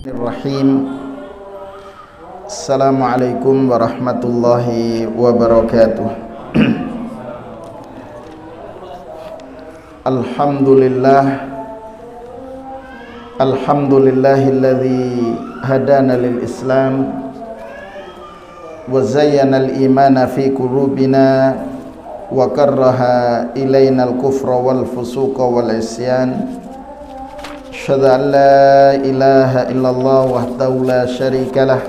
Bismillahirrahmanirrahim. Assalamualaikum warahmatullahi wabarakatuh. Alhamdulillahilladzi hadana lil Islam wa zayyana al imana fi qulubina wa karraha ilaina al kufra wal fusuqa wal isyan. Asyhadu an la ilaha illallah wahdahu la syarika lah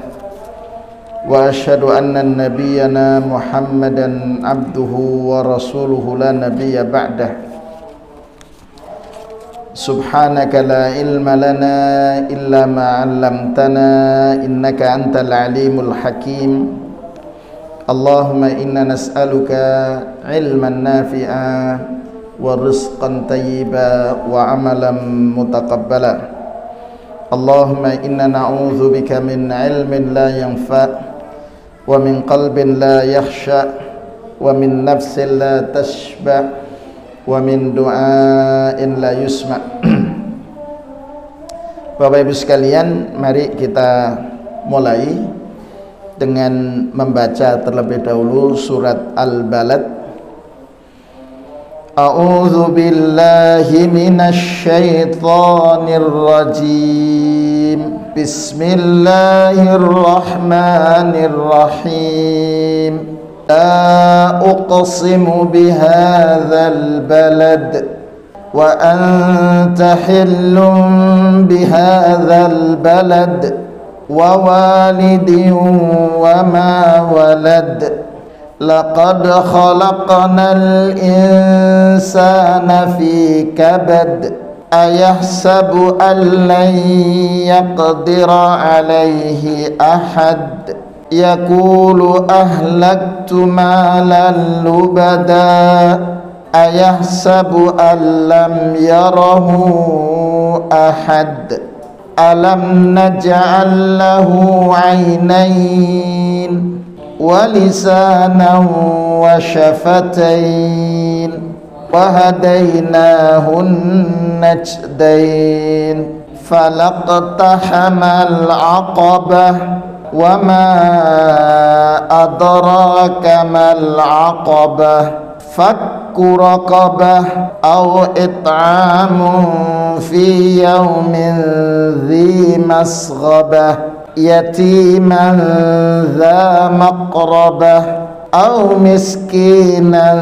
wa asyhadu anna nabiyyana Muhammadan abduhu wa rasuluhu la nabiyya ba'dah. Subhanaka la ilma lana illa ma 'allamtana innaka antal alimul hakim. Allahumma inna nas'aluka ilman nafi'a wa rizqan tayyiba wa amalan mutaqabbala. Allahumma inna na'udzu bika min ilmin la yanfa' wa min qalbin la yakhsha wa min nafsin la tashba' wa min du'ain la yusma'. Bapak Ibu sekalian, mari kita mulai dengan membaca terlebih dahulu surat Al-Balad. A'udzu billahi minasy syaithanir rajim. Bismillahirrahmanirrahim. La uqsimu bihadzal balad wa anta hillun bihadzal balad wa walidin wa ma walad. Laqad khalaqnal insana fi kabad ayahsabu an lan yaqdira alayhi ahad yaqulu ahlaktu malan lubada ayahsabu an lam yarahu ahad alam naj'al lahu 'aynayn wa lisanan wa syafatain wa hadainahu najdain falaqtahamal aqabah wa ma adraka mal aqabah fakku raqabah aw it'amun fi yawmin dhi masghabah yatiman dha maqrabah aw miskinan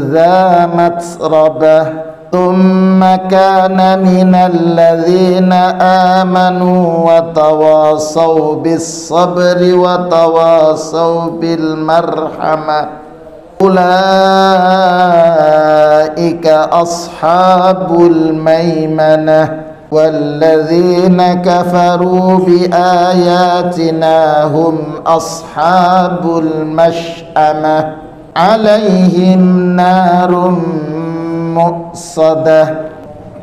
dha matrabah thumma kana minal ladzina amanu wa tawasaw bis sabri wa tawasaw bil marhamah ulaika ashabul maimanah walladzina kafaru biayatina hum ashabul mash'amah alaihim narum muqsadah.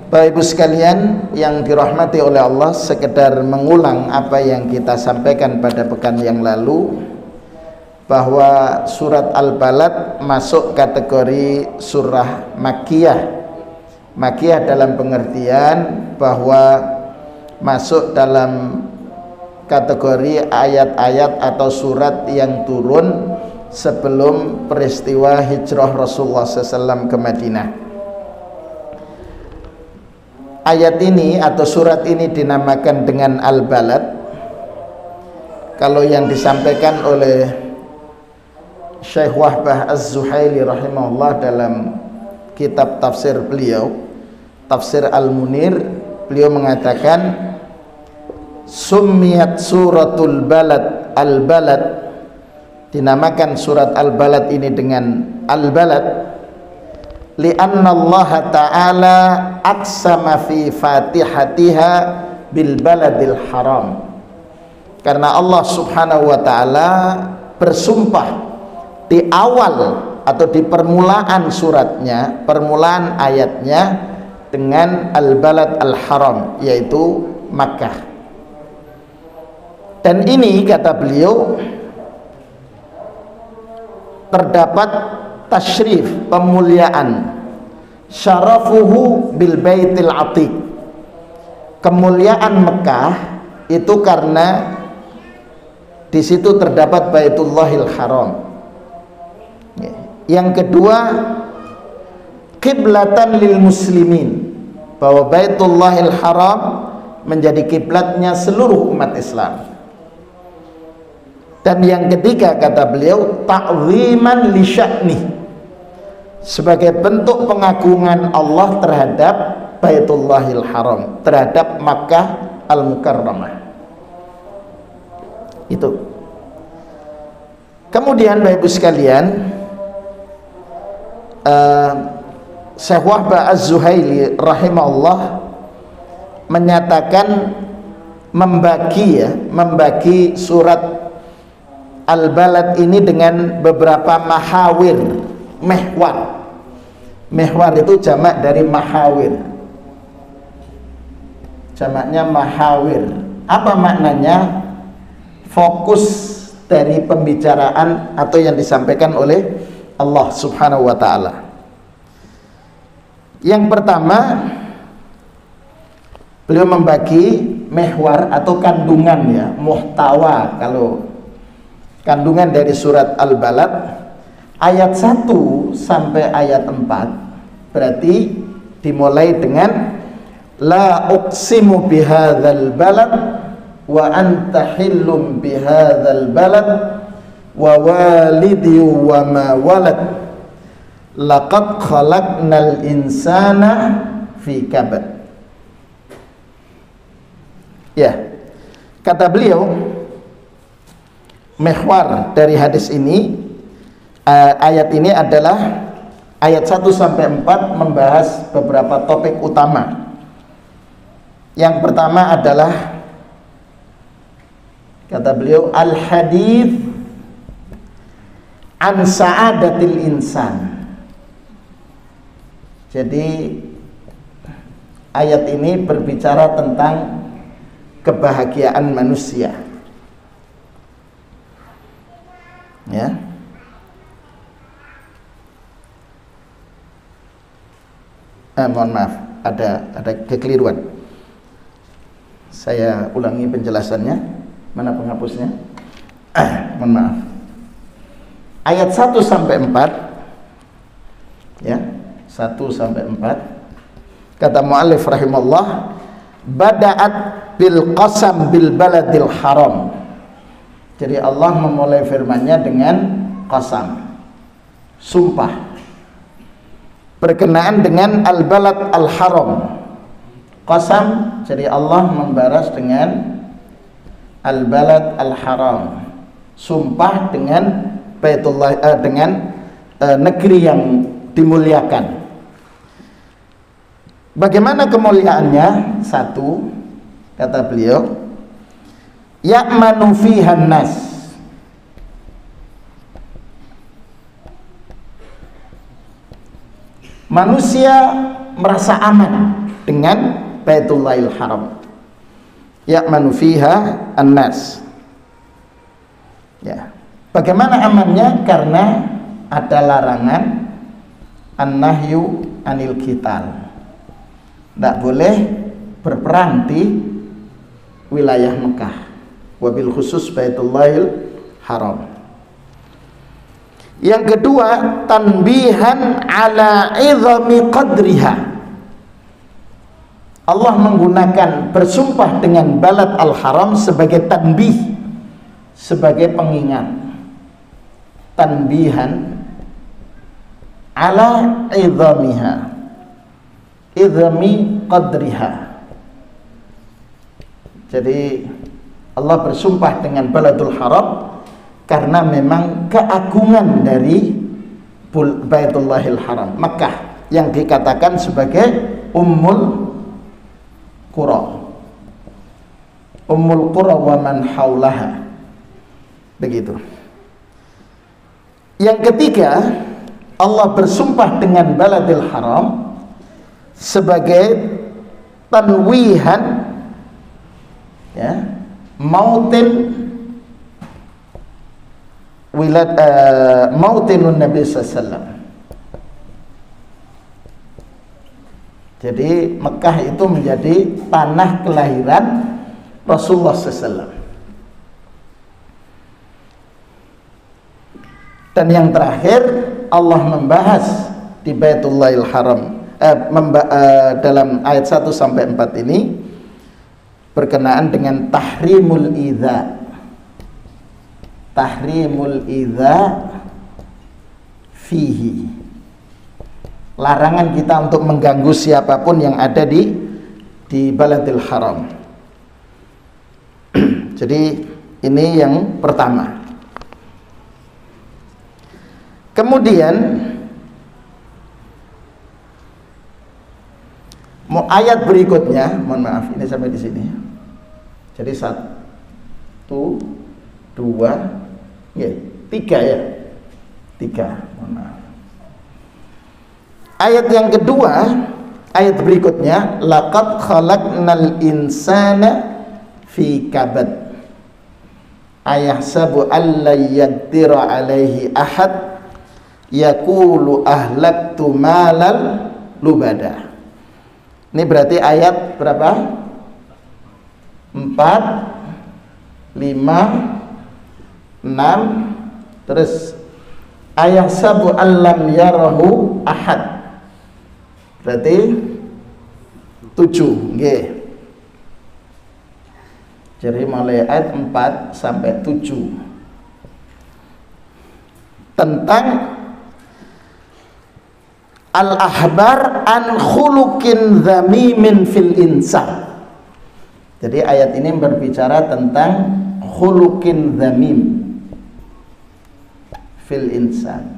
Bapak Ibu sekalian yang dirahmati oleh Allah, sekedar mengulang apa yang kita sampaikan pada pekan yang lalu, bahwa surat Al-Balad masuk kategori surah Makkiyah. Makkiyah dalam pengertian bahwa masuk dalam kategori ayat-ayat atau surat yang turun sebelum peristiwa hijrah Rasulullah SAW ke Madinah. Ayat ini atau surat ini dinamakan dengan Al-Balad. Kalau yang disampaikan oleh Syekh Wahbah Az-Zuhaili rahimahullah dalam kitab tafsir beliau, Tafsir Al-Munir, beliau mengatakan summiyat suratul balad Al-Balad, dinamakan surat Al-Balad ini dengan Al-Balad li'anna Allah ta'ala aqsama fi fatihatiha bil baladil haram, karena Allah subhanahu wa ta'ala bersumpah di awal atau di permulaan suratnya, permulaan ayatnya dengan Al-Balad Al-Haram, yaitu Makkah. Dan ini kata beliau terdapat tasyrif, pemuliaan, syarafuhu bil baitil atiq, kemuliaan Mekah itu karena di situ terdapat Baitullahil Haram. Yang kedua, kiblatan lil muslimin, bahwa Baitullahil Haram menjadi kiblatnya seluruh umat Islam. Dan yang ketiga, kata beliau, ta'ziman li sya'nih, sebagai bentuk pengagungan Allah terhadap Baitullahil Haram, terhadap Makkah Al-Mukarramah. Itu. Kemudian Bapak Ibu sekalian, Syekh Wahbah Az-Zuhaili rahimahullah menyatakan membagi surat Al-Balad ini dengan beberapa mahawir, mehwar. Mehwar itu jamak dari mahawir. Jamaknya mahawir. Apa maknanya? Fokus dari pembicaraan atau yang disampaikan oleh Allah Subhanahu wa ta'ala. Yang pertama, beliau membagi mehwar atau kandungan, ya, muhtawa. Kalau kandungan dari surat Al-Balad ayat 1 sampai ayat 4 berarti dimulai dengan la uqsimu bihadzal balad wa anta hillum bihadzal balad wa walidi wa ma walad laqad khalaqnal insana fi kabad. Ya, kata beliau, mehwar dari hadis ini, ayat ini adalah ayat 1 sampai 4 membahas beberapa topik utama. Yang pertama adalah, kata beliau, al-hadits an sa'adatil insan. Jadi ayat ini berbicara tentang kebahagiaan manusia, ya. Mohon maaf, ada kekeliruan. Saya ulangi penjelasannya. Mana penghapusnya? Mohon maaf. Ayat 1 sampai 4, ya, 1 sampai 4. Kata muallif rahimahullah, bada'at bil qasam bil baladil haram. Jadi Allah memulai firman-Nya dengan qasam, sumpah, berkenaan dengan al-balad al-haram. Qasam, jadi Allah membalas dengan al-balad al-haram, sumpah dengan Baitullah, dengan negeri yang dimuliakan. Bagaimana kemuliaannya? 1, kata beliau, ya'manu fihan nas, manusia merasa aman dengan Baitullahil Haram. Ya'manu fiha an-nas. Ya. Bagaimana amannya? Karena ada larangan an-nahyu anil qital. Tidak boleh berperang di wilayah Mekah, wabil khusus Baitullahil Haram. Yang kedua, tanbihan ala izami qadriha. Allah menggunakan bersumpah dengan balad al-haram sebagai tanbih, sebagai pengingat. Tanbihan ala izamiha, izami qadriha. Jadi Allah bersumpah dengan baladul haram karena memang keagungan dari Baitullahil Haram, Makkah, yang dikatakan sebagai Ummul Qura, Ummul Qura wa man haulaha. Begitu. Yang ketiga, Allah bersumpah dengan Baladil Haram sebagai tanwihan, ya, mautin mautinun Nabi sallallahu alaihi wasallam. Jadi Mekah itu menjadi tanah kelahiran Rasulullah SAW. Dan yang terakhir Allah membahas di Baitullahil Haram dalam ayat 1 sampai 4 ini berkenaan dengan tahrimul idza. Tahrimul idza fihi. Larangan kita untuk mengganggu siapapun yang ada di Baladil Haram. Jadi ini yang pertama. Kemudian ayat berikutnya, mohon maaf ini sampai di sini. Jadi 1, 2, 3 ya. 3, mohon maaf. Ayat yang kedua, ayat berikutnya, laqad khalaqnal insana fi kabad ayahsabu alla yaqdira alaihi ahad yaqulu ahlaktu malal lubada. Ini berarti ayat berapa? 4, 5, 6, terus ayahsabu allam yarahu ahad. Berarti 7, nggih. Jadi mulai ayat 4 sampai 7 tentang al-ahbar an khuluqin dzamimin fil insan. Jadi ayat ini berbicara tentang khuluqin dzamim fil insan.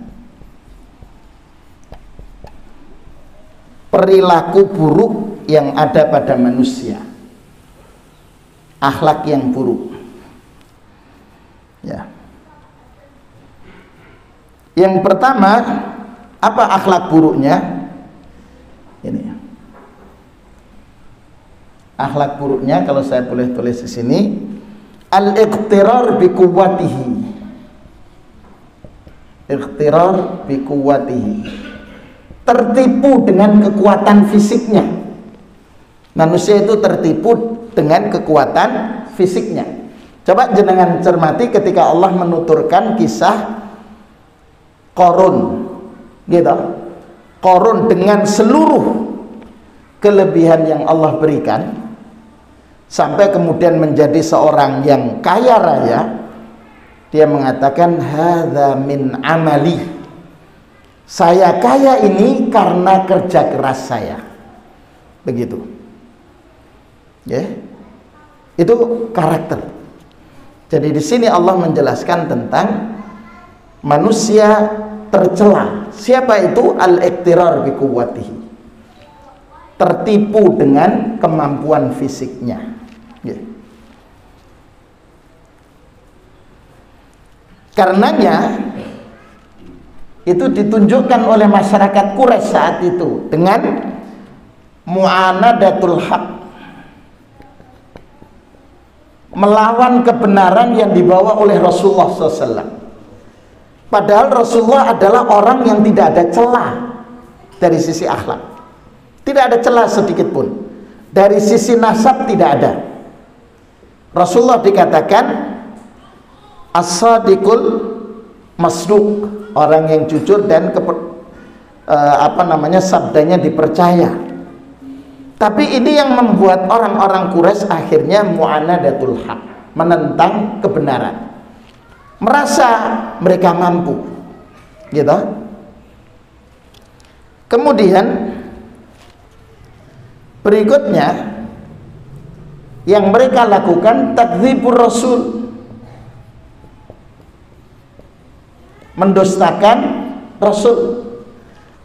Perilaku buruk yang ada pada manusia, akhlak yang buruk. Ya. Yang pertama, apa akhlak buruknya? Ini. Akhlak buruknya kalau saya boleh tulis di sini, al-iqtirar bi quwwatihi. Iqtirar bi quwwatihi. Tertipu dengan kekuatan fisiknya. Manusia itu tertipu dengan kekuatan fisiknya. Coba jenengan cermati ketika Allah menuturkan kisah Qarun, gitu. Qarun dengan seluruh kelebihan yang Allah berikan, sampai kemudian menjadi seorang yang kaya raya, dia mengatakan hadza min amali. Saya kaya ini karena kerja keras saya. Begitu. Ya. Itu karakter. Jadi di sini Allah menjelaskan tentang manusia tercela. Siapa itu? Al-iqtirar bi quwwatihi. Tertipu dengan kemampuan fisiknya. Ya. Karenanya itu ditunjukkan oleh masyarakat Quraisy saat itu dengan mu'anadatul haq, melawan kebenaran yang dibawa oleh Rasulullah SAW. Padahal Rasulullah adalah orang yang tidak ada celah dari sisi akhlak, tidak ada celah sedikit pun. Dari sisi nasab tidak ada. Rasulullah dikatakan as-sadiqul masduq, orang yang jujur dan sabdanya dipercaya. Tapi ini yang membuat orang-orang Quraisy akhirnya mu'anadatul haq, menentang kebenaran, merasa mereka mampu, gitu. Kemudian berikutnya yang mereka lakukan takdzibur rasul, mendustakan Rasul.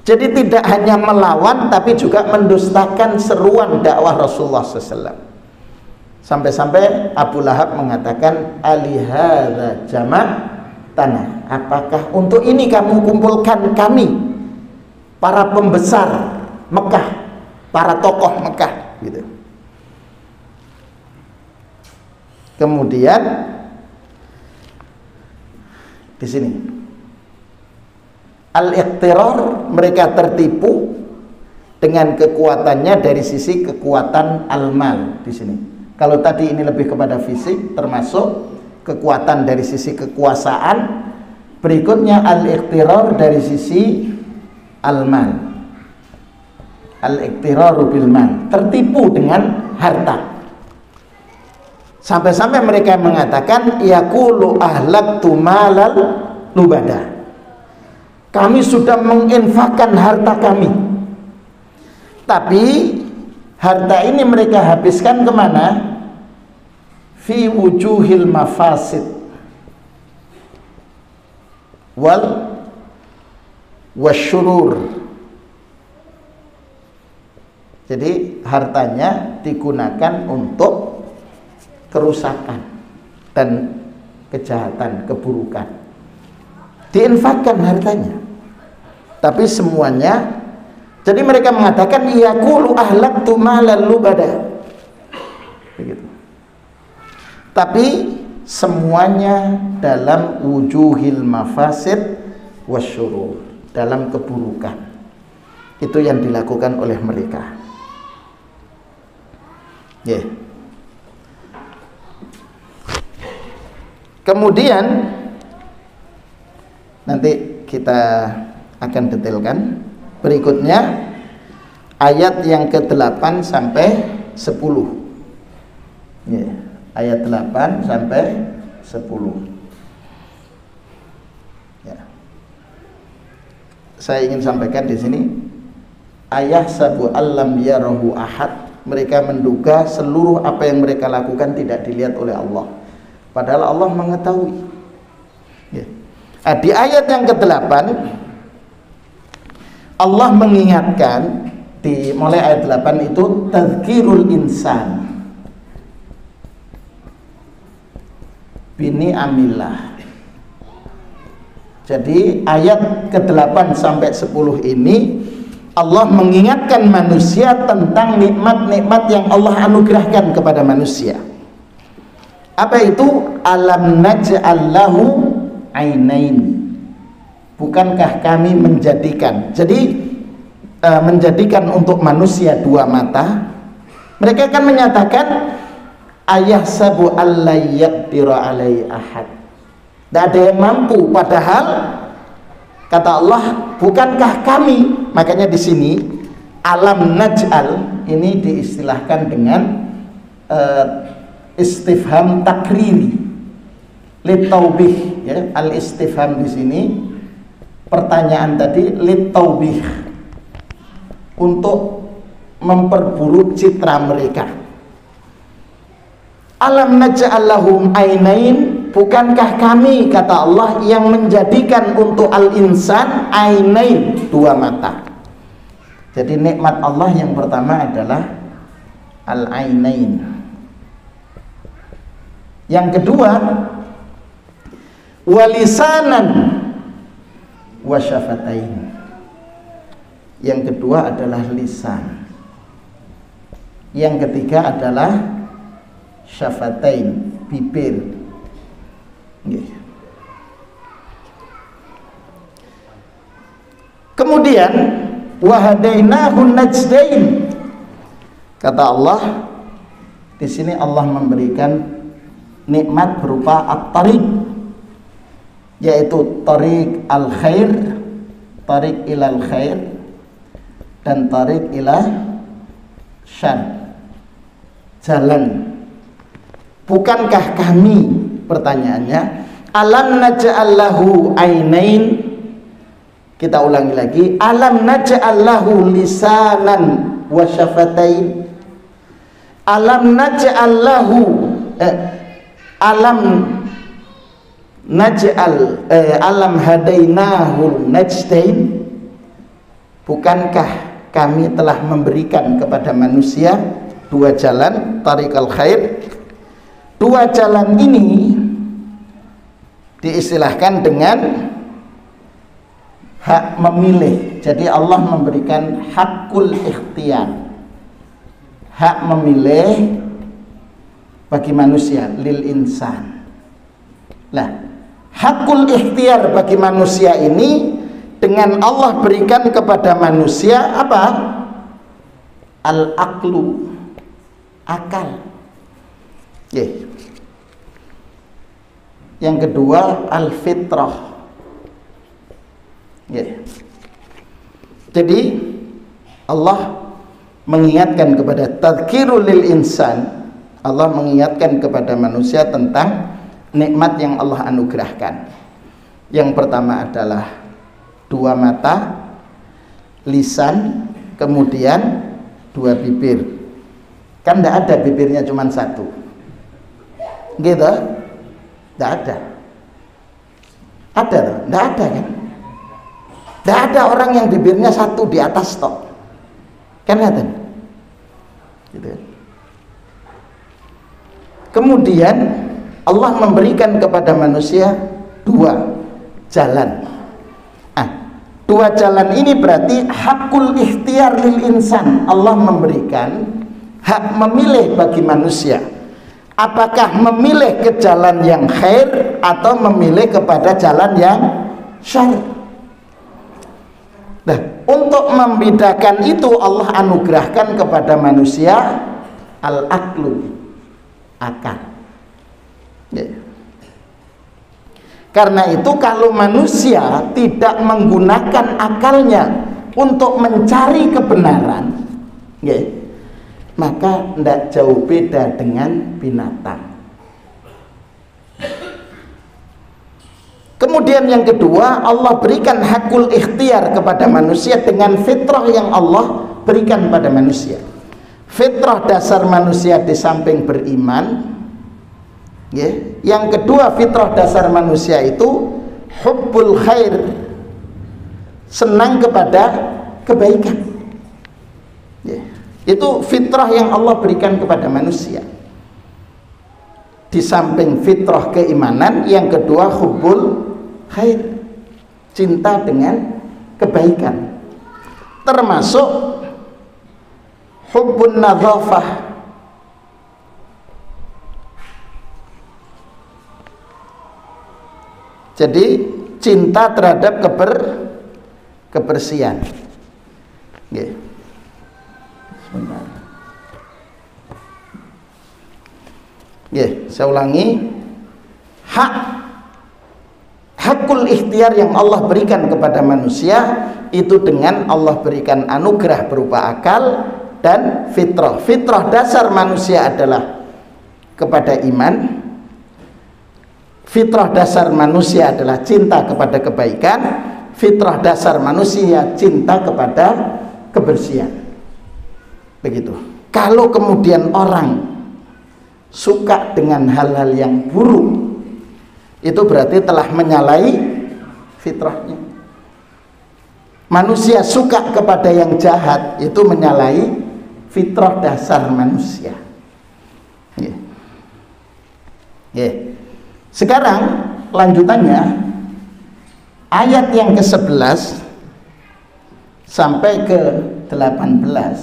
Jadi tidak hanya melawan, tapi juga mendustakan seruan dakwah Rasulullah SAW. Sampai-sampai Abu Lahab mengatakan, alihadza jama' tanah. Apakah untuk ini kamu kumpulkan kami, para pembesar Mekah, para tokoh Mekah, gitu. Kemudian di sini al-iqtirar, mereka tertipu dengan kekuatannya dari sisi kekuatan al-mal di sini. Kalau tadi ini lebih kepada fisik, termasuk kekuatan dari sisi kekuasaan. Berikutnya al-iqtirar dari sisi al-mal, al-iqtiraru bil mal, tertipu dengan harta. Sampai-sampai mereka mengatakan yaqulu ahlaktu malal lubada, kami sudah menginfakkan harta kami, tapi harta ini mereka habiskan kemana? Fi wujuhil mafasid wal wasyurur. Jadi hartanya digunakan untuk kerusakan dan kejahatan, keburukan. Diinfakkan hartanya. Tapi semuanya, jadi mereka mengatakan yaqulu ahlaktu malal lubada. Begitu. Tapi semuanya dalam wujuhil mafasid wasyurur, dalam keburukan. Itu yang dilakukan oleh mereka. Yeah. Kemudian nanti kita akan detailkan. Berikutnya ayat yang ke-8 sampai 10. Yeah. Ayat 8 sampai 10. Ya. Saya ingin sampaikan di sini, ayah sabu alam yarahu ahad. Mereka menduga seluruh apa yang mereka lakukan tidak dilihat oleh Allah, padahal Allah mengetahui. Ya. Di ayat yang ke-8 Allah mengingatkan, mulai ayat 8 itu tadzkirul insan bini amillah. Jadi ayat ke-8 sampai 10 ini Allah mengingatkan manusia tentang nikmat-nikmat yang Allah anugerahkan kepada manusia. Apa itu? Alam naj'al lahu ainain. Bukankah kami menjadikan, jadi menjadikan untuk manusia dua mata? Mereka akan menyatakan ayah sabu allayyaqdira alai ahad. Tidak ada yang mampu, padahal kata Allah, bukankah kami? Makanya di sini alam naj'al ini diistilahkan dengan istifham takriri litaubih, ya. Al istifham di sini pertanyaan tadi litaubih, untuk memperburuk citra mereka. Alam naj'al lahum ainain, bukankah kami, kata Allah, yang menjadikan untuk al-insan ainain, dua mata. Jadi nikmat Allah yang pertama adalah al-ainain. Yang kedua walisanan wasyafatain. Yang kedua adalah lisan. Yang ketiga adalah syafatain, bibir. Kemudian wahadainahun najdain. Kata Allah, di sini Allah memberikan nikmat berupa at-tariq, yaitu tariq al-khair, tariq ilal khair, dan tariq ila syarr, jalan. Bukankah kami, pertanyaannya, alam naj'al lahu ainain? Kita ulangi lagi, alam naj'al lahu lisanan wa syafatain? Alam naj'al lahu alam naj'al alam hadainahu najdain? Bukankah kami telah memberikan kepada manusia dua jalan, tariqal khair? Dua jalan ini diistilahkan dengan hak memilih. Jadi Allah memberikan hakul ikhtiyar, hak memilih bagi manusia, lil insan. Nah, hakul ikhtiyar bagi manusia ini dengan Allah berikan kepada manusia apa? Al-aqlu, akal. Yang kedua al-fitrah. Jadi Allah mengingatkan kepada tadzkirul lil insan, Allah mengingatkan kepada manusia tentang nikmat yang Allah anugerahkan. Yang pertama adalah 2 mata, lisan, kemudian 2 bibir. Kan tidak ada bibirnya cuma 1, gitu? Tidak ada. Ada tuh? Tidak ada kan? Tidak ada orang yang bibirnya 1 di atas tok. Kan ngeten? Gitu. Kemudian Allah memberikan kepada manusia 2 jalan. 2 jalan ini berarti hakul ikhtiar lil insan. Allah memberikan hak memilih bagi manusia. Apakah memilih ke jalan yang khair atau memilih kepada jalan yang syarr. Nah, untuk membedakan itu Allah anugerahkan kepada manusia al-aqlu, akal. Karena itu kalau manusia tidak menggunakan akalnya untuk mencari kebenaran, maka tidak jauh beda dengan binatang. Kemudian yang kedua, Allah berikan hakul ikhtiar kepada manusia dengan fitrah yang Allah berikan pada manusia. Fitrah dasar manusia di samping beriman. Yang kedua, fitrah dasar manusia itu hubbul khair, senang kepada kebaikan. Itu fitrah yang Allah berikan kepada manusia. Di samping fitrah keimanan, yang kedua hubbul khair, cinta dengan kebaikan, termasuk hubbun nadzafah. Jadi cinta terhadap kebersihan. Sebentar. Saya ulangi. Hakul ikhtiar yang Allah berikan kepada manusia itu dengan Allah berikan anugerah berupa akal dan fitrah. Fitrah dasar manusia adalah kepada iman. Fitrah dasar manusia adalah cinta kepada kebaikan. Fitrah dasar manusia cinta kepada kebersihan. Begitu. Kalau kemudian orang suka dengan hal-hal yang buruk, itu berarti telah menyalahi fitrahnya. Manusia suka kepada yang jahat, itu menyalahi fitrah dasar manusia. Sekarang lanjutannya ayat yang ke-11 sampai ke-18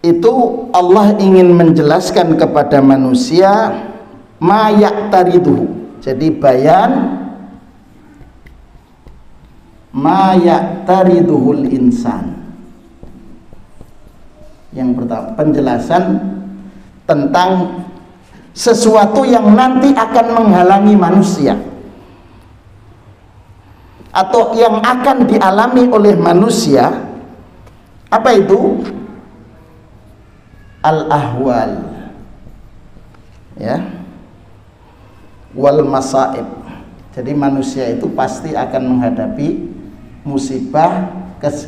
itu Allah ingin menjelaskan kepada manusia ma ya'tariduhu. Jadi bayan ma ya'tariduhul insan. Yang pertama, penjelasan tentang sesuatu yang nanti akan menghalangi manusia atau yang akan dialami oleh manusia. Apa itu? Al-ahwal, wal masaib. Jadi manusia itu pasti akan menghadapi musibah,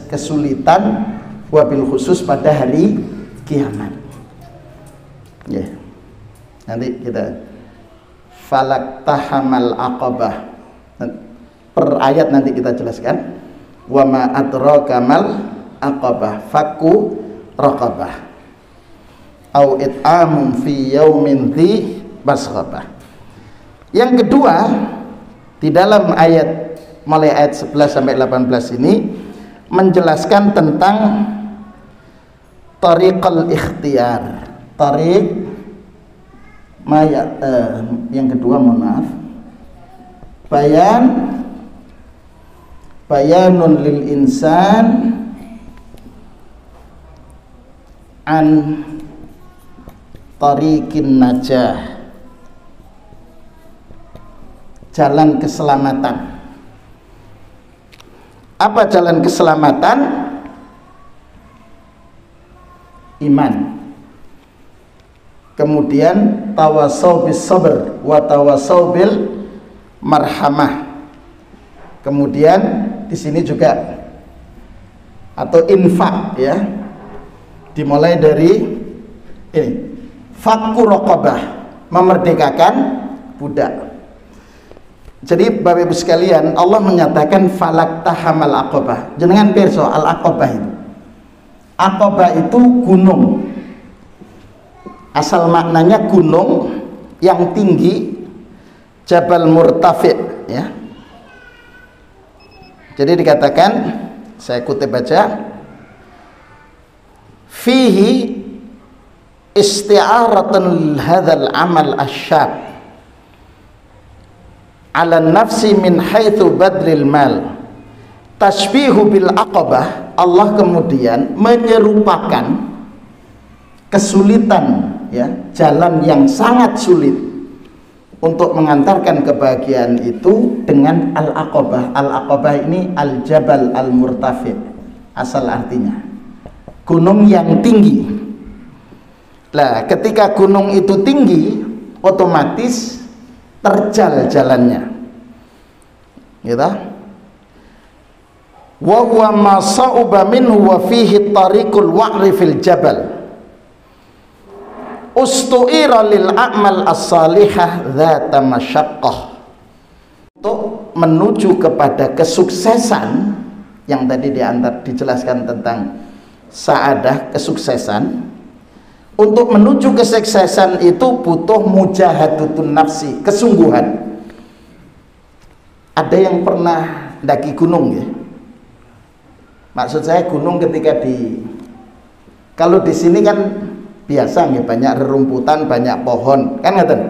kesulitan, wabil khusus pada hari kiamat. Nanti kita falak tahamal aqabah, per ayat nanti kita jelaskan. Wa ma adraka mal aqabah, fakku raqabah au it'amun fi yaumin dhi masghabah. Yang kedua, di dalam ayat mulai ayat 11 sampai 18 ini menjelaskan tentang tariqal ikhtiyar. Tariq yang kedua, mohon maaf, bayanun lil insan an tariqin najah, jalan keselamatan. Apa jalan keselamatan? Iman. Kemudian tawasau bis sabr wa tawasau bil marhamah. Kemudian di sini juga atau infak ya. Dimulai dari ini, fakku raqabah, memerdekakan budak. Jadi Bapak Ibu sekalian, Allah menyatakan falak tahamal aqabah. Jenengan pirsa al aqabah itu. Aqabah itu gunung. Asal maknanya gunung yang tinggi, Jabal Murtafi' ya. Jadi dikatakan, saya kutip baca, fihi isti'aratun hadzal amal asyab ala nafsi min haitsu badlil mal. Tashbihu bil aqabah, Allah kemudian menyerupakan kesulitan ya, jalan yang sangat sulit untuk mengantarkan kebahagiaan itu dengan al-aqabah. Al-aqabah ini al-jabal al-murtafi', asal artinya gunung yang tinggi. Lah, ketika gunung itu tinggi, otomatis terjal jalannya. Gitu? Wa huwa ma sa'uba minhu wa fihi tariqul wa'ri fil jabal. Ustu'ira lil a'mal as-salihah dzata masyaqqah. Untuk menuju kepada kesuksesan yang tadi dijelaskan tentang sa'adah, kesuksesan. Untuk menuju kesuksesan itu butuh mujahadatun nafsi, kesungguhan. Ada yang pernah daki gunung ya? Maksud saya gunung ketika kalau di sini kan biasa nih, banyak rerumputan, banyak pohon, kan ngaten,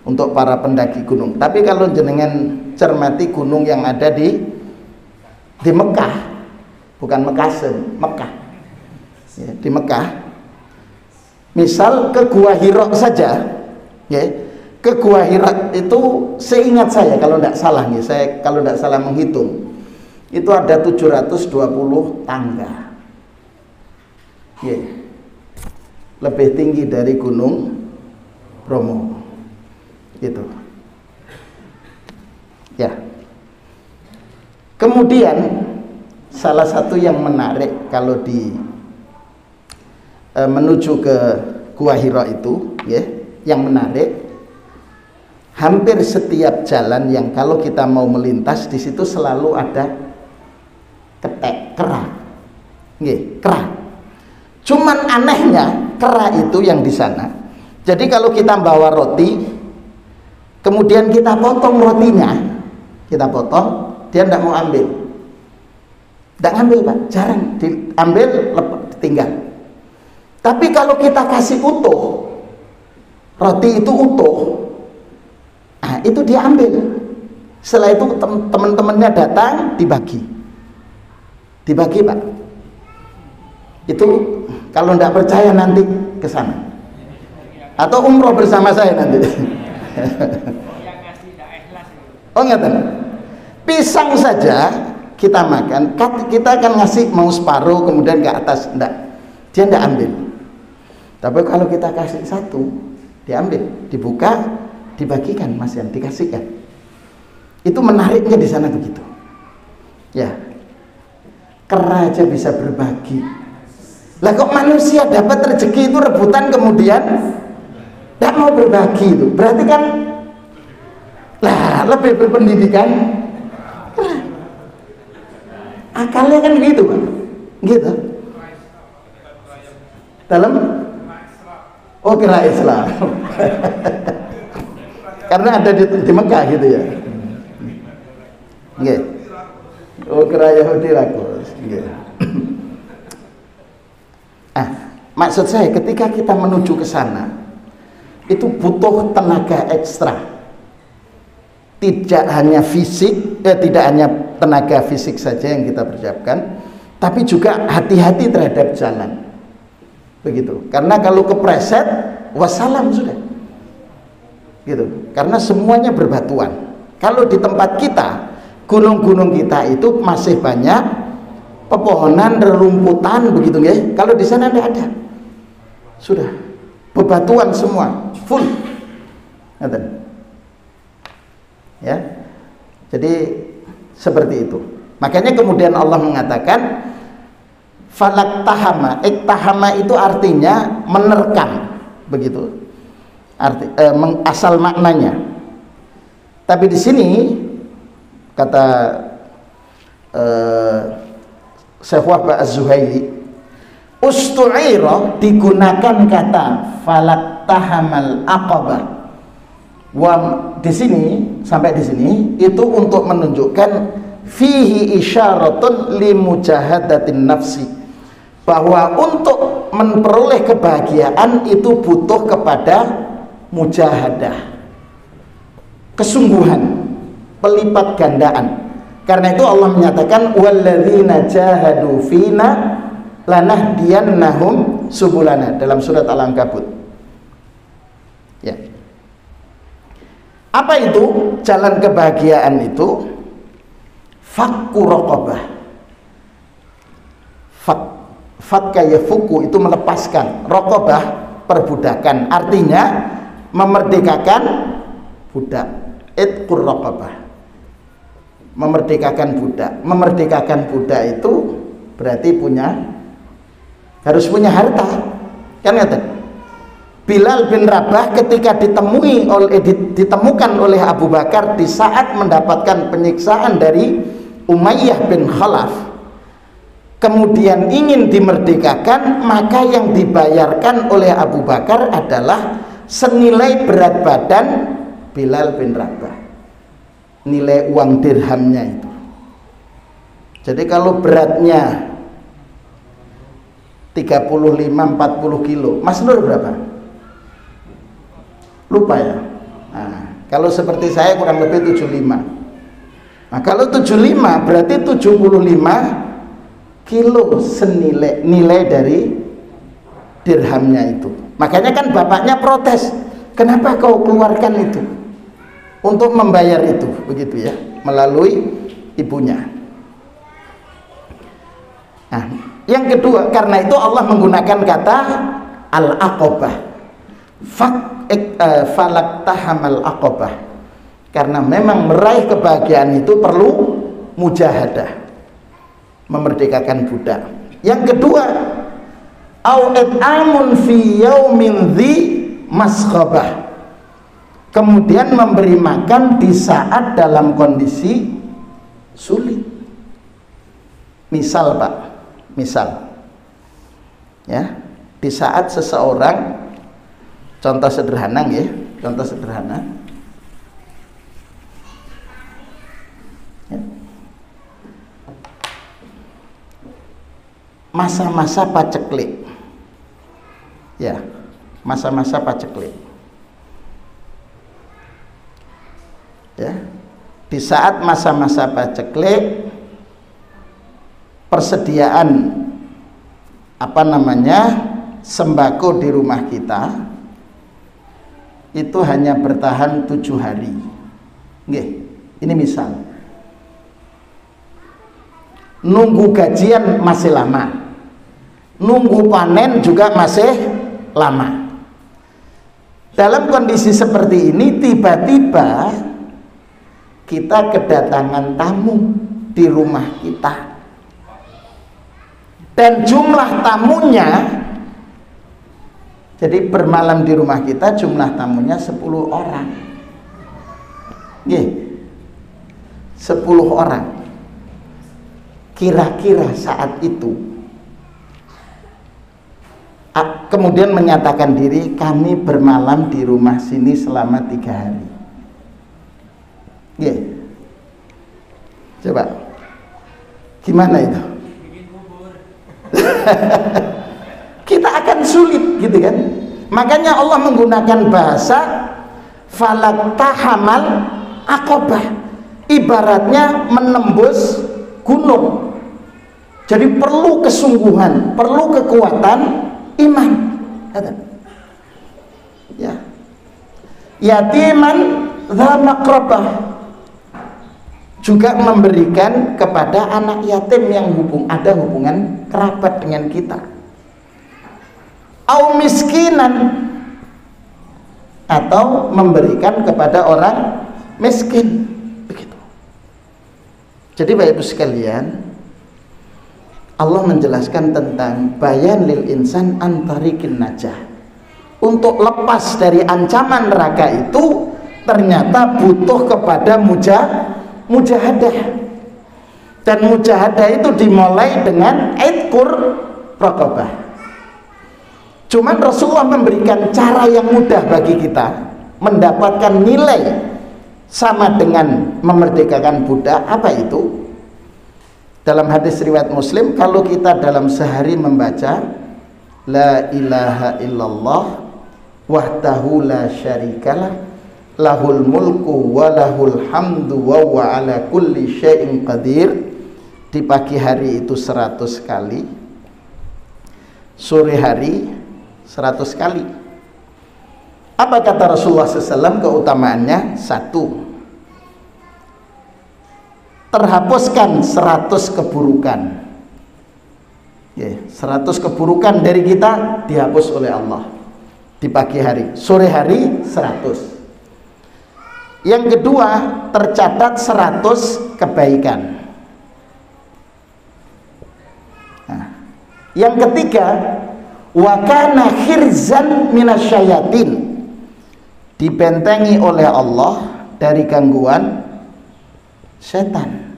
untuk para pendaki gunung. Tapi kalau jenengan cermati gunung yang ada di Mekah, bukan Mekasen, Mekah ya, di Mekah, misal ke Gua Hira saja ya, ke Gua Hira itu seingat saya kalau tidak salah nih, saya kalau tidak salah menghitung itu ada 720 tangga ya, lebih tinggi dari Gunung Bromo gitu ya. Kemudian salah satu yang menarik kalau menuju ke Gua Hira itu ya, yang menarik, hampir setiap jalan yang kalau kita mau melintas di situ selalu ada ketek, kera nggih, kera. Cuman anehnya kera itu yang di sana, jadi kalau kita bawa roti kemudian kita potong rotinya, kita potong, dia tidak mau ambil, tidak ambil Pak, jarang diambil, tinggal. Tapi kalau kita kasih utuh, roti itu utuh, nah itu dia ambil. Setelah itu teman-temannya datang, dibagi Pak. Itu kalau tidak percaya nanti ke sana atau umroh bersama saya nanti. Oh nggak tahu. Pisang saja kita makan, kita akan ngasih mau separuh kemudian ke atas, enggak, dia enggak ambil. Tapi kalau kita kasih satu, diambil, dibuka, dibagikan, Mas Yan, dikasihkan. Itu menariknya di sana begitu. Ya, kera aja bisa berbagi. Lah kok manusia dapat rezeki itu rebutan kemudian tidak mau berbagi itu? Berarti kan lah lebih berpendidikan. Akalnya kan gitu Pak, gitu. Dalam kira Islam. Karena ada di Mekah gitu ya. Nggih. Kira Yahudi rakus. Nggih. Maksud saya ketika kita menuju ke sana itu butuh tenaga ekstra. Tidak hanya fisik, tidak hanya tenaga fisik saja yang kita persiapkan, tapi juga hati-hati terhadap jalan. Begitu. Karena kalau kepreset wassalam sudah. Gitu. Karena semuanya berbatuan. Kalau di tempat kita, gunung-gunung kita itu masih banyak pepohonan, rerumputan begitu ya. Kalau di sana tidak ada. Sudah bebatuan semua, full. Ya. Jadi seperti itu. Makanya kemudian Allah mengatakan falak tahama. Iktahama itu artinya menerkam, begitu. Asal maknanya. Tapi di sini kata Syekh Wahbah Az-Zuhaili, ustu'ira digunakan kata falak tahamal aqabah. Di sini sampai di sini itu untuk menunjukkan fihi isyaratun limujahadatin nafsi, bahwa untuk memperoleh kebahagiaan itu butuh kepada mujahadah, kesungguhan, pelipat gandaan. Karena itu Allah menyatakan walladzina jahadu fina lanahdiyannahum subulana dalam surat Al-Ankabut. Ya. Apa itu jalan kebahagiaan itu? Fakku raqabah. Fakka yafuku itu melepaskan, raqabah perbudakan, artinya memerdekakan budak. Itqur raqabah, memerdekakan budak. Memerdekakan budak itu berarti harus punya harta, kan kata Bilal bin Rabah ketika ditemukan oleh Abu Bakar di saat mendapatkan penyiksaan dari Umayyah bin Khalaf, kemudian ingin dimerdekakan, maka yang dibayarkan oleh Abu Bakar adalah senilai berat badan Bilal bin Rabah, nilai uang dirhamnya itu. Jadi kalau beratnya 35-40 kilo, Mas Nur berapa? Lupa ya. Nah, kalau seperti saya kurang lebih 75. Nah, kalau 75 berarti 75 kilo nilai dari dirhamnya itu. Makanya kan bapaknya protes, kenapa kau keluarkan itu untuk membayar itu, begitu ya, melalui ibunya. Nah, yang kedua, karena itu Allah menggunakan kata al-aqabah, falak tahamal aqabah, karena memang meraih kebahagiaan itu perlu mujahadah, memerdekakan budak. Yang kedua, au it'amun fi yaumin dzi masghabah, kemudian memberi makan di saat dalam kondisi sulit. Misal Pak, ya, di saat seseorang, contoh sederhana ya, contoh sederhana ya. Masa-masa paceklik ya, masa-masa paceklik ya. Di saat masa-masa paceklik, persediaan sembako di rumah kita itu hanya bertahan 7 hari. Nggih, ini misal. Nunggu gajian masih lama, nunggu panen juga masih lama. Dalam kondisi seperti ini, tiba-tiba kita kedatangan tamu di rumah kita, dan jumlah tamunya, jadi bermalam di rumah kita jumlah tamunya 10 orang. Nggih, 10 orang. Kira-kira saat itu kemudian menyatakan diri, kami bermalam di rumah sini selama 3 hari. Nggih. Coba gimana itu? Kita akan sulit, gitu kan? Makanya Allah menggunakan bahasa falak tahamal aqabah, ibaratnya menembus gunung. Jadi perlu kesungguhan, perlu kekuatan iman. Ya. Yatiman dza maqrabah, juga memberikan kepada anak yatim yang ada hubungan kerabat dengan kita. Au miskinan, atau memberikan kepada orang miskin, begitu. Jadi Bapak Ibu sekalian, Allah menjelaskan tentang bayan lil insan antarikin najah. Untuk lepas dari ancaman neraka itu ternyata butuh kepada mujahadah. Dan mujahadah itu dimulai dengan idkur raqabah. Cuman Rasulullah memberikan cara yang mudah bagi kita mendapatkan nilai sama dengan memerdekakan budak. Apa itu? Dalam hadis riwayat Muslim, kalau kita dalam sehari membaca la ilaha illallah wahdahu la syarikalah lahul mulku wa lahul hamdu wa huwa ala kulli syai'in qadir, di pagi hari itu 100 kali, sore hari 100 kali. Apa kata Rasulullah SAW keutamaannya? 1, terhapuskan 100 keburukan. 100 keburukan dari kita dihapus oleh Allah di pagi hari, sore hari 100. Yang kedua, tercatat 100 kebaikan. Nah, yang ketiga, wa kana khirzan minasyayatin, dibentengi oleh Allah dari gangguan setan.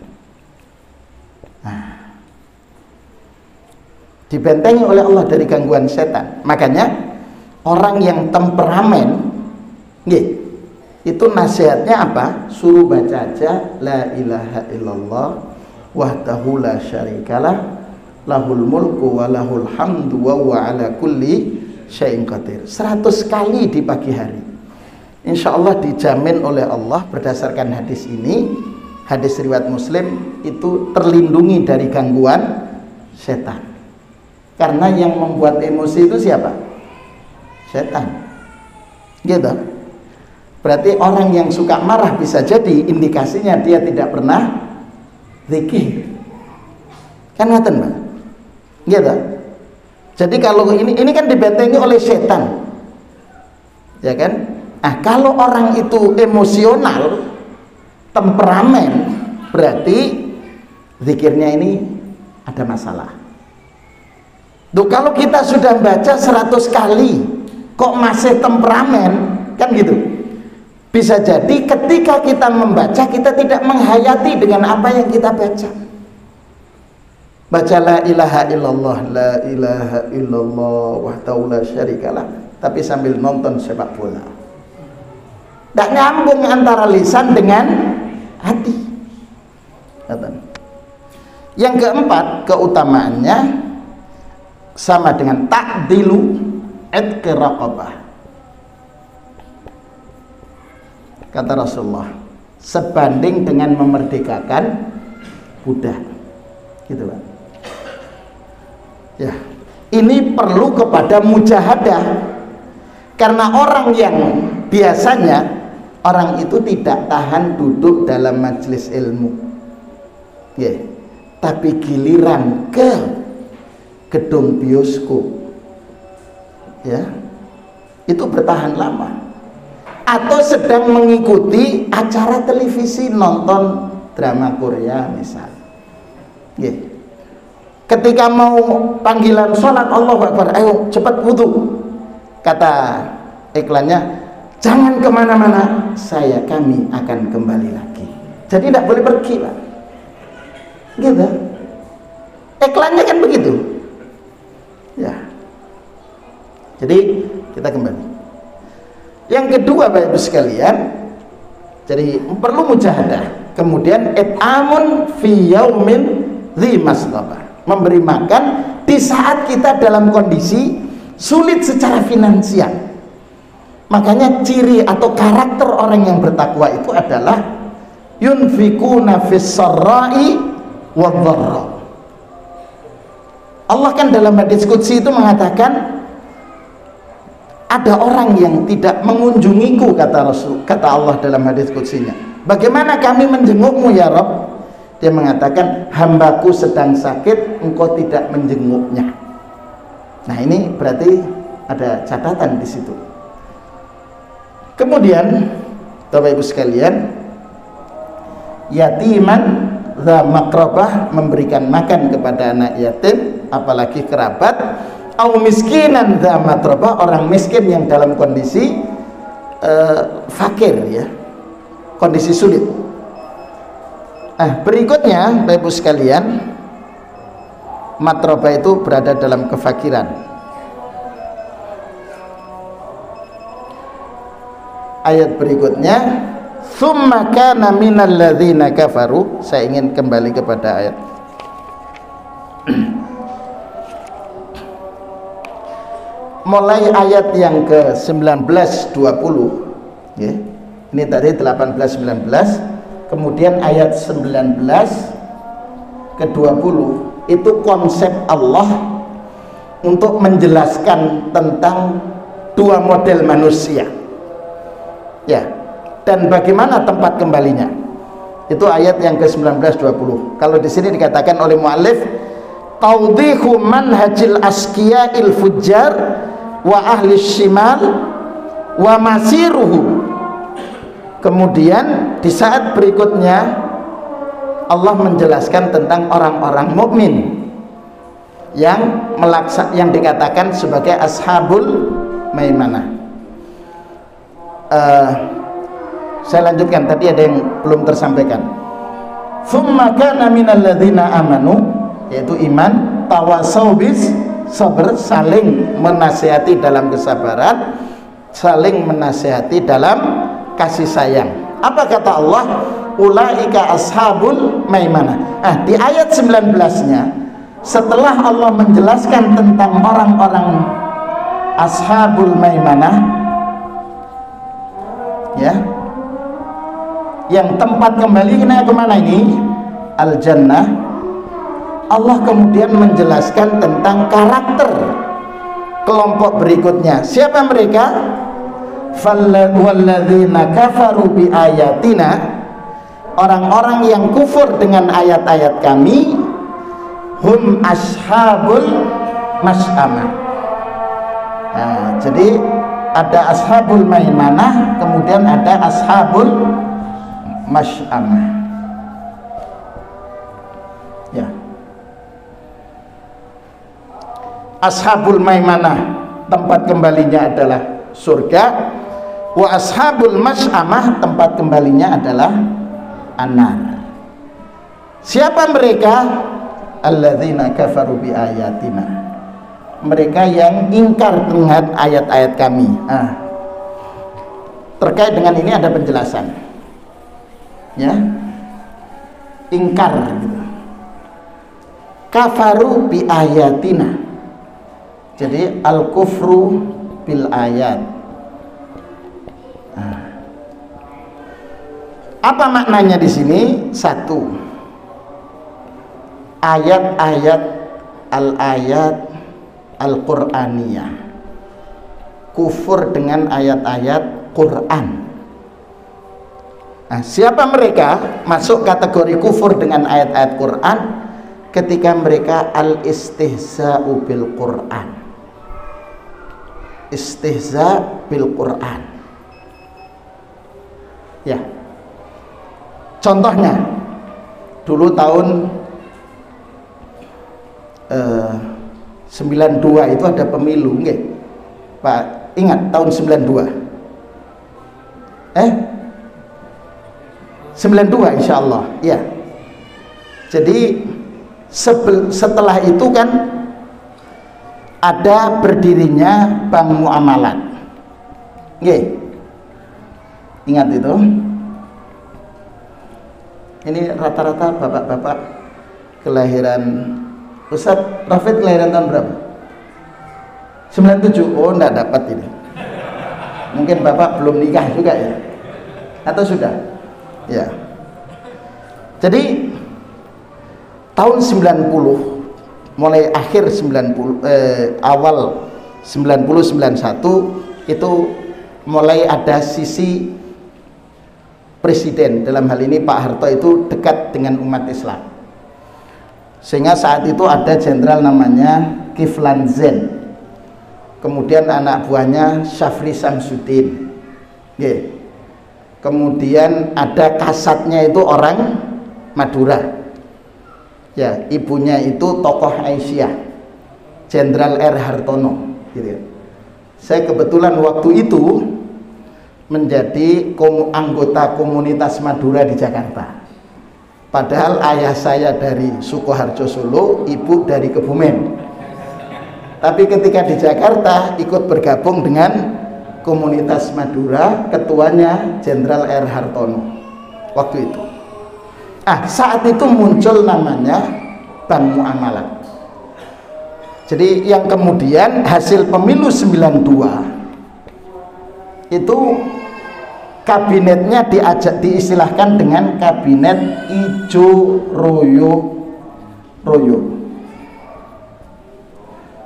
Nah, dibentengi oleh Allah dari gangguan setan. Makanya orang yang temperamen, itu nasihatnya apa? Suruh baca aja la ilaha illallah wahdahu la syarikalah lahul mulku wa lahul hamdu wa huwa ala kulli syai'in qadir. 100 kali di pagi hari. Insya Allah dijamin oleh Allah berdasarkan hadis ini, hadis riwayat Muslim, itu terlindungi dari gangguan setan. Karena yang membuat emosi itu siapa? Setan. Gitu. Berarti orang yang suka marah bisa jadi indikasinya dia tidak pernah zikir. Kan ngaten, Mbak? Gitu. Jadi kalau ini kan dibentengi oleh setan. Ya kan? Nah, kalau orang itu emosional, temperamen, berarti zikirnya ini ada masalah. Duh, kalau kita sudah baca 100 kali kok masih temperamen, kan gitu. Bisa jadi ketika kita membaca kita tidak menghayati dengan apa yang kita baca. Baca la ilaha illallah, la ilaha illallah wahdahu la syarikalah, tapi sambil nonton sepak bola. Tidak nyambung antara lisan dengan hati. Yang keempat, keutamaannya sama dengan ta'dilu idqi raqabah. Kata Rasulullah, sebanding dengan memerdekakan budak. Gitu, Pak. Ya, ini perlu kepada mujahadah. Karena orang yang biasanya orang itu tidak tahan duduk dalam majelis ilmu. Ya, tapi giliran ke gedung bioskop, ya, itu bertahan lama. Atau sedang mengikuti acara televisi, nonton drama Korea misal. Ketika mau panggilan sholat, Allahu Akbar, ayo cepat wudhu. Kata iklannya, jangan kemana-mana, kami akan kembali lagi. Jadi tidak boleh pergi, Pak. Gitu. Iklannya kan begitu. Ya. Jadi kita kembali. Yang kedua, Bapak Ibu sekalian, jadi perlu mujahadah. Kemudian it'amun fi yaumin dzi masghaba, memberi makan di saat kita dalam kondisi sulit secara finansial. Makanya ciri atau karakter orang yang bertakwa itu adalah yunfikuna fis sarra'i wadh-dharra. Allah kan dalam hadis qudsi itu mengatakan, ada orang yang tidak mengunjungiku, kata Allah dalam hadis qudsinya. Bagaimana kami menjengukmu ya Rabb? Dia mengatakan, hambaku sedang sakit, engkau tidak menjenguknya. Nah, ini berarti ada catatan di situ. Kemudian Bapak Ibu sekalian, yatiman dza maqrabah, memberikan makan kepada anak yatim, apalagi kerabat, au miskinan dza matrabah, orang miskin yang dalam kondisi fakir ya, kondisi sulit. Berikutnya Bapak Ibu sekalian, matrabah itu berada dalam kefakiran. Ayat berikutnya, tsumma kana minal ladzina kafaru. Saya ingin kembali kepada ayat. Mulai ayat yang ke-19 20 ya. Ini tadi 18 19, kemudian ayat 19 ke 20 itu konsep Allah untuk menjelaskan tentang dua model manusia. Ya. Dan bagaimana tempat kembalinya. Itu ayat yang ke-19 20. Kalau di sini dikatakan oleh muallif, tawdihu manhajil asqiya'il fujjar wa ahli shimal wa masiruhu. Kemudian di saat berikutnya Allah menjelaskan tentang orang-orang mukmin yang dikatakan sebagai ashabul maimanah. Saya lanjutkan, tadi ada yang belum tersampaikan. Tsumma kana minal ladzina amanu, yaitu iman, tawasau bis sabr, saling menasihati dalam kesabaran, saling menasihati dalam kasih sayang. Apa kata Allah? Ulaika ashabul maimanah. Di ayat 19-nya, setelah Allah menjelaskan tentang orang-orang ashabul maimanah ya, yang tempat kembalinya kemana ini? Al-Jannah. Allah kemudian menjelaskan tentang karakter kelompok berikutnya. Siapa mereka? Walladzina kafaru bi ayatina, orang-orang yang kufur dengan ayat-ayat kami, hum ashabul mas'amah. Jadi ada ashabul maimanah, kemudian ada ashabul mas'amah. Ya. Ashabul maimanah tempat kembalinya adalah surga, wa ashabul mas'amah tempat kembalinya adalah an-nar. Siapa mereka? Alladzina kafaru bi ayatina, mereka yang ingkar dengan ayat-ayat kami. Terkait dengan ini ada penjelasan ya, ingkar gitu. Kafaru bi ayatina, jadi al-kufru bil ayat. Apa maknanya di sini? Satu, ayat-ayat al-ayat al-Qur'aniyah, kufur dengan ayat-ayat Quran. Siapa mereka masuk kategori kufur dengan ayat-ayat Quran? Ketika mereka al-istihza'u bil Quran, istihza bil Quran ya. Contohnya dulu tahun 92 itu ada pemilu nggih Pak, ingat tahun 92 92 insyaallah ya. Jadi setelah itu kan ada berdirinya Bank Muamalat. Nggih. Ingat itu? Ini rata-rata bapak-bapak kelahiran Ustaz Rafid kelahiran tahun berapa? 97. Oh, enggak dapat ini. Mungkin bapak belum nikah juga ya? Atau sudah? Ya. Jadi tahun 90, mulai akhir 90 awal 90 91 itu mulai ada sisi presiden, dalam hal ini Pak Harto itu dekat dengan umat Islam, sehingga saat itu ada jenderal namanya Kiflan Zen, kemudian anak buahnya Syafri Samsudin, kemudian ada kasatnya itu orang Madura, ya, ibunya itu tokoh Aisyah, Jenderal R. Hartono, gitu ya. Saya kebetulan waktu itu menjadi anggota komunitas Madura di Jakarta. Padahal ayah saya dari Sukoharjo Solo, ibu dari Kebumen. Tapi ketika di Jakarta ikut bergabung dengan komunitas Madura, ketuanya Jenderal R. Hartono waktu itu. Saat itu muncul namanya Bank Muamalat. Jadi yang kemudian hasil pemilu 92 itu kabinetnya diistilahkan dengan kabinet ijo royo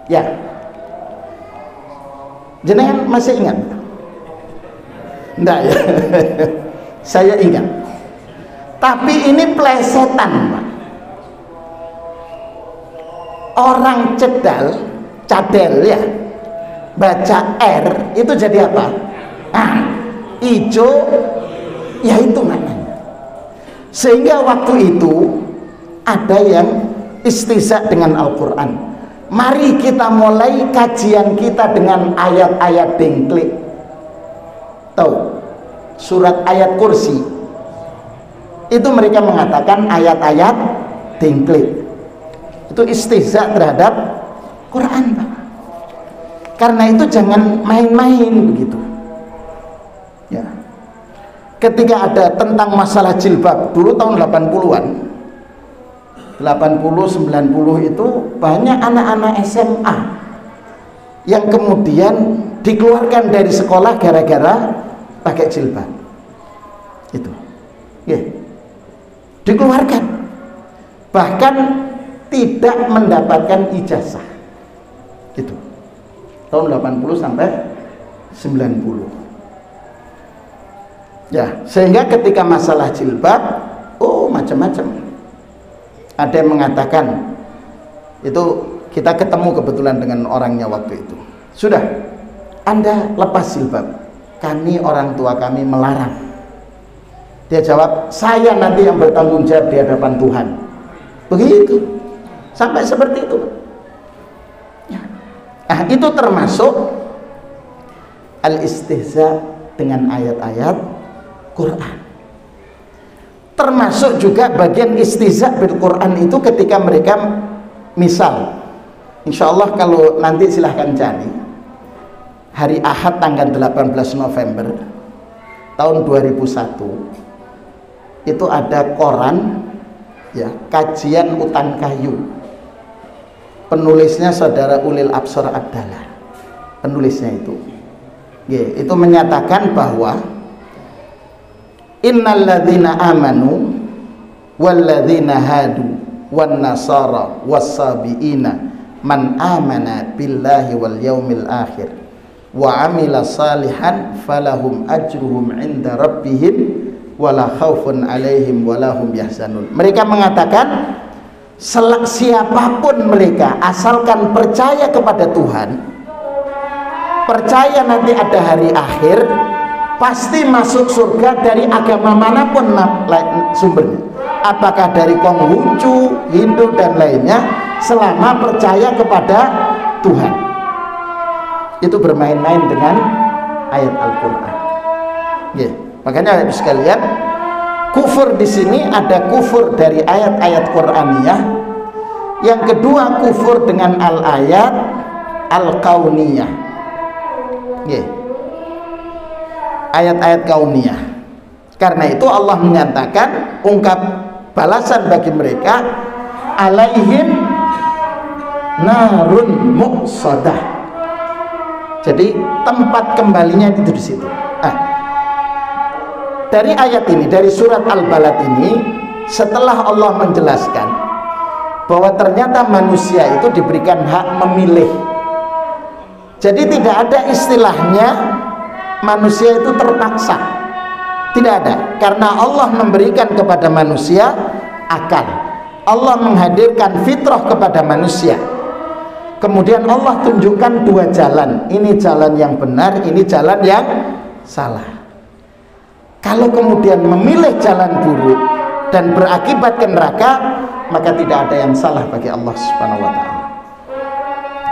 ya. Jenengan masih ingat? Enggak ya? Saya ingat. Tapi ini plesetan, Pak. Orang cadel ya, baca R itu jadi apa? Ijo, ya itu maknanya. Sehingga waktu itu ada yang istihza dengan Al-Quran. Mari kita mulai kajian kita dengan ayat-ayat dengklik. Tahu? Surat ayat kursi. Itu mereka mengatakan ayat-ayat dengklik. Itu istihza terhadap Quran, Pak. Karena itu jangan main-main begitu. Ya. Ketika ada tentang masalah jilbab dulu tahun 80-an, 80-90 itu banyak anak-anak SMA yang kemudian dikeluarkan dari sekolah gara-gara pakai jilbab. Itu. Ya. Dikeluarkan. Bahkan tidak mendapatkan ijazah. Gitu. Tahun 80 sampai 90. Ya, sehingga ketika masalah jilbab, macam-macam. Ada yang mengatakan, itu kita ketemu kebetulan dengan orangnya waktu itu. Sudah, Anda lepas jilbab. Kami orang tua kami melarang. Dia jawab, saya nanti yang bertanggung jawab di hadapan Tuhan. Begitu. Sampai seperti itu. Ya. Itu termasuk al-istihza dengan ayat-ayat Quran. Termasuk juga bagian istihza bil Quran itu ketika mereka misal, insya Allah kalau nanti silahkan cari hari Ahad tanggal 18 November tahun 2001 itu ada koran ya, kajian Utan Kayu. Penulisnya saudara Ulil Absor Abdallah. Penulisnya itu. Itu menyatakan bahwa innalladzina amanu walladzina hadu wan nasara wassabiina man amana billahi wal yaumil akhir wa amila salihan falahum ajruhum inda rabbihim wala khaufun alaihim walahum yahzanun. Mereka mengatakan siapapun mereka asalkan percaya kepada Tuhan, percaya nanti ada hari akhir, pasti masuk surga dari agama manapun sumbernya, apakah dari Konghucu, Hindu dan lainnya, selama percaya kepada Tuhan. Itu bermain-main dengan ayat Al-Quran. Makanya sekalian, kufur di sini ada kufur dari ayat-ayat Qur'aniyah. Yang kedua kufur dengan al-ayat al-kauniyah. Ayat-ayat kauniyah. Karena itu Allah menyatakan ungkap balasan bagi mereka, alaihim narun muqsadah. Jadi tempat kembalinya itu di situ. Dari ayat ini, dari surat Al-Balad ini, setelah Allah menjelaskan bahwa ternyata manusia itu diberikan hak memilih Jadi tidak ada istilahnya manusia itu terpaksa, tidak ada, karena Allah memberikan kepada manusia akal, Allah menghadirkan fitrah kepada manusia, kemudian Allah tunjukkan dua jalan, ini jalan yang benar, ini jalan yang salah. Kalau kemudian memilih jalan buruk dan berakibat ke neraka, maka tidak ada yang salah bagi Allah Subhanahu wa Ta'ala.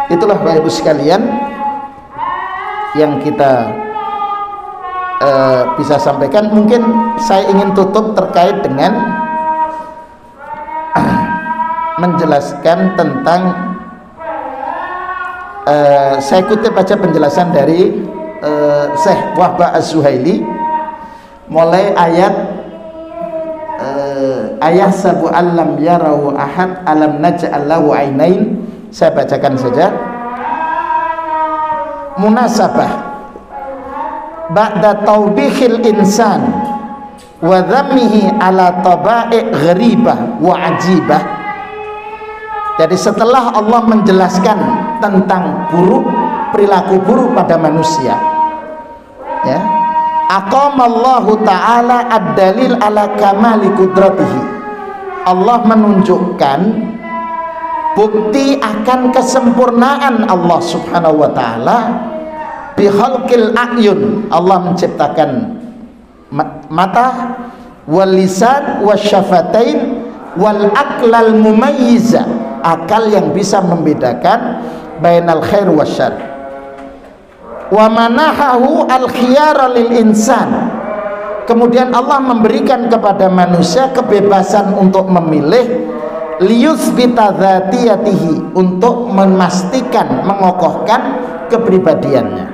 Itulah Bapak Ibu sekalian yang kita bisa sampaikan. Mungkin saya ingin tutup terkait dengan menjelaskan tentang saya kutip aja penjelasan dari Syekh Wahbah Az-Zuhaili mulai ayat ayahsabu allam yarahu ahad alam naj'al lahu ainain. Saya bacakan saja. Munasabah ba'da taubihil insan wa dhammihi ala taba'i' gharibah wa ajibah. Jadi setelah Allah menjelaskan tentang buruk, perilaku buruk pada manusia, ya, aqamallahu ta'ala ad-dalil ala kamali qudratihi. Allah menunjukkan bukti akan kesempurnaan Allah Subhanahu wa Ta'ala bikhalqil a'yun. Allah menciptakan mata, wal lisan, wasyafatain, wal aqlal mumayyiza, akal yang bisa membedakan bainal khair wasyarr. Wa manahahu al khiyara lil insan. Kemudian Allah memberikan kepada manusia kebebasan untuk memilih, liyuthbita dzatiyatihi, untuk memastikan, mengokohkan kepribadiannya,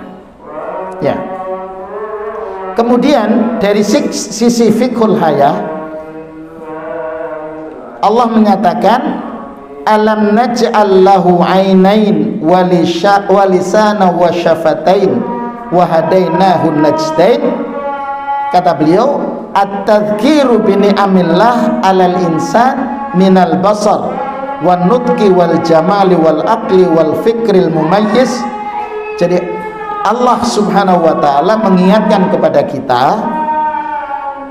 ya. Kemudian dari sisi fiqhul hayah, Allah menyatakan alam naj'al lahu ainain wa lisana wa syafatain wa hadainahu najdain. Kata beliau, at-tadhkiru bi ni'amillah 'alal insan minal basar wan nutqi wal jamali wal aqli wal fikril mumayyiz. Jadi Allah Subhanahu wa Ta'ala mengingatkan kepada kita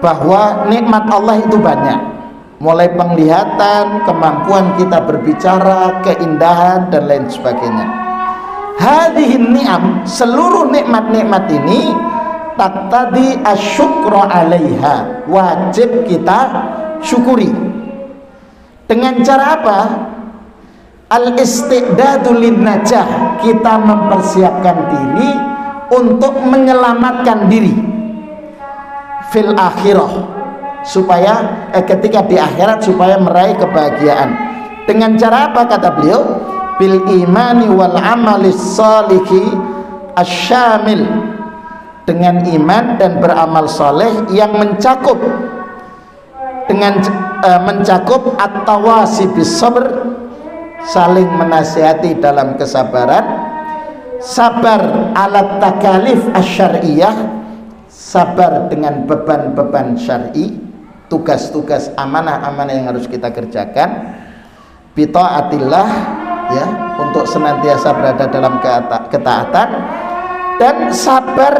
bahwa nikmat Allah itu banyak, mulai penglihatan, kemampuan kita berbicara, keindahan dan lain sebagainya. Hadhihin ni'am, seluruh nikmat-nikmat ini taqtadi asyukra 'alaiha, wajib kita syukuri. Dengan cara apa? Al-isti'dadu lin-najah, kita mempersiapkan diri untuk menyelamatkan diri fil akhirah, supaya ketika di akhirat supaya meraih kebahagiaan. Dengan cara apa? Kata beliau, bil imani wal amalis salihi asyamil, dengan iman dan beramal soleh yang mencakup, dengan mencakup at-tawasi bis sabr, saling menasihati dalam kesabaran, sabar alat takalif asyariyah, sabar dengan beban-beban syar'i, tugas-tugas amanah-amanah yang harus kita kerjakan, bita'atillah, ya, untuk senantiasa berada dalam ketaatan, dan sabar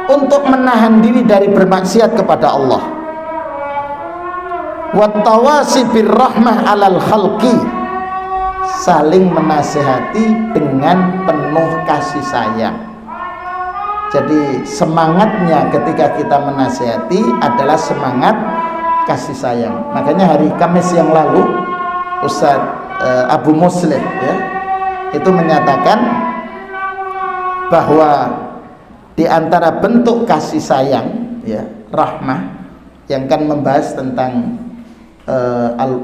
untuk menahan diri dari bermaksiat kepada Allah. Wattawasi birrahmah alal khalqi, saling menasihati dengan penuh kasih sayang. Jadi semangatnya ketika kita menasihati adalah semangat kasih sayang. Makanya hari Kamis yang lalu Ustaz Abu Muslih, ya, itu menyatakan bahwa di antara bentuk kasih sayang, ya, rahmah, yang kan membahas tentang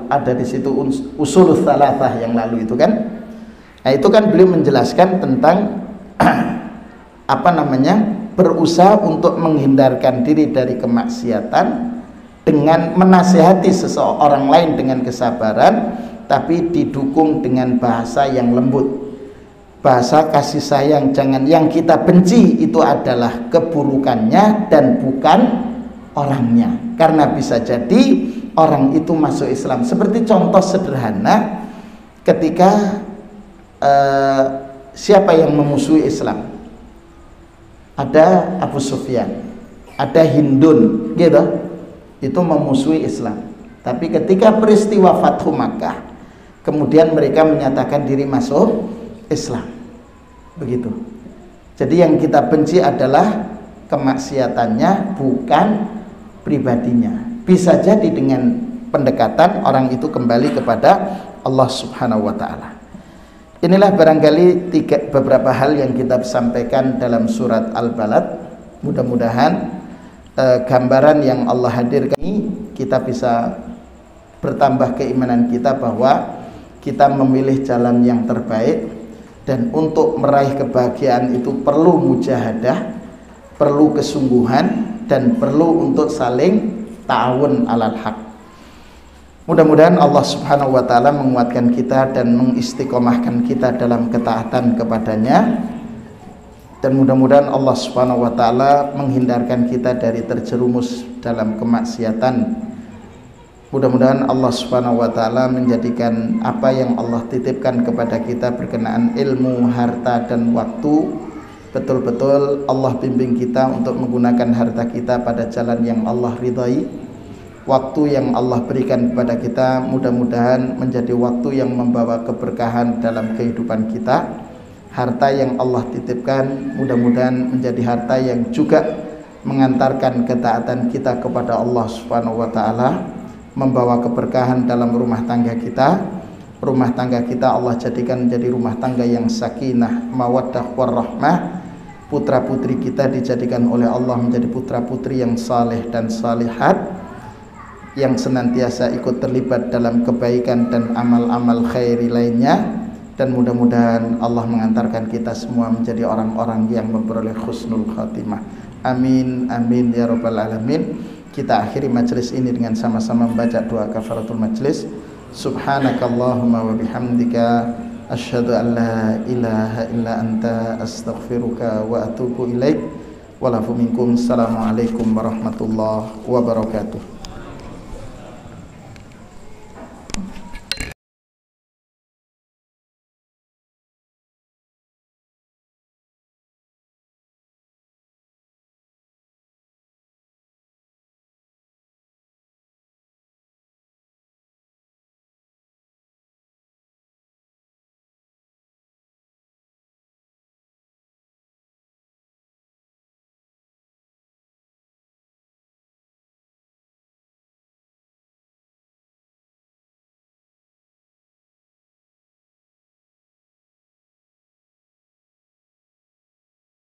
ada di situ usulul thalathah yang lalu itu kan. Nah, itu kan beliau menjelaskan tentang apa namanya, berusaha untuk menghindarkan diri dari kemaksiatan dengan menasihati seseorang lain dengan kesabaran, tapi didukung dengan bahasa yang lembut, bahasa kasih sayang. Jangan, yang kita benci itu adalah keburukannya dan bukan orangnya, karena bisa jadi orang itu masuk Islam. Seperti contoh sederhana, ketika siapa yang memusuhi Islam? Ada Abu Sufyan, ada Hindun, gitu. Itu memusuhi Islam. Tapi ketika peristiwa Fathu Makkah, kemudian mereka menyatakan diri masuk Islam. Begitu. Jadi yang kita benci adalah kemaksiatannya, bukan pribadinya. Bisa jadi dengan pendekatan orang itu kembali kepada Allah Subhanahu wa taala. Inilah barangkali beberapa hal yang kita sampaikan dalam surat Al-Balad. Mudah-mudahan gambaran yang Allah hadirkan ini kita bisa bertambah keimanan kita bahwa kita memilih jalan yang terbaik, dan untuk meraih kebahagiaan itu perlu mujahadah, perlu kesungguhan, dan perlu untuk saling ta'awun alal haq. Mudah-mudahan Allah Subhanahu wa taala menguatkan kita dan mengistiqomahkan kita dalam ketaatan kepadanya, dan mudah-mudahan Allah Subhanahu wa taala menghindarkan kita dari terjerumus dalam kemaksiatan. Mudah-mudahan Allah Subhanahu wa taala menjadikan apa yang Allah titipkan kepada kita berkenaan ilmu, harta, dan waktu, betul-betul Allah bimbing kita untuk menggunakan harta kita pada jalan yang Allah ridhai. Waktu yang Allah berikan kepada kita mudah-mudahan menjadi waktu yang membawa keberkahan dalam kehidupan kita. Harta yang Allah titipkan mudah-mudahan menjadi harta yang juga mengantarkan ketaatan kita kepada Allah Subhanahu wa taala, membawa keberkahan dalam rumah tangga kita. Rumah tangga kita Allah jadikan menjadi rumah tangga yang sakinah, mawaddah, warahmah. Putra-putri kita dijadikan oleh Allah menjadi putra-putri yang saleh dan salihat, yang senantiasa ikut terlibat dalam kebaikan dan amal-amal khairi lainnya. Dan mudah-mudahan Allah mengantarkan kita semua menjadi orang-orang yang memperoleh husnul khatimah. Amin, amin ya rabbal alamin. Kita akhiri majelis ini dengan sama-sama membaca doa kafaratul majelis. Subhanakallahumma wa bihamdika asyhadu an la ilaha illa anta astaghfiruka wa atubu ilaik. Walafu minkum. Assalamualaikum warahmatullahi wabarakatuh.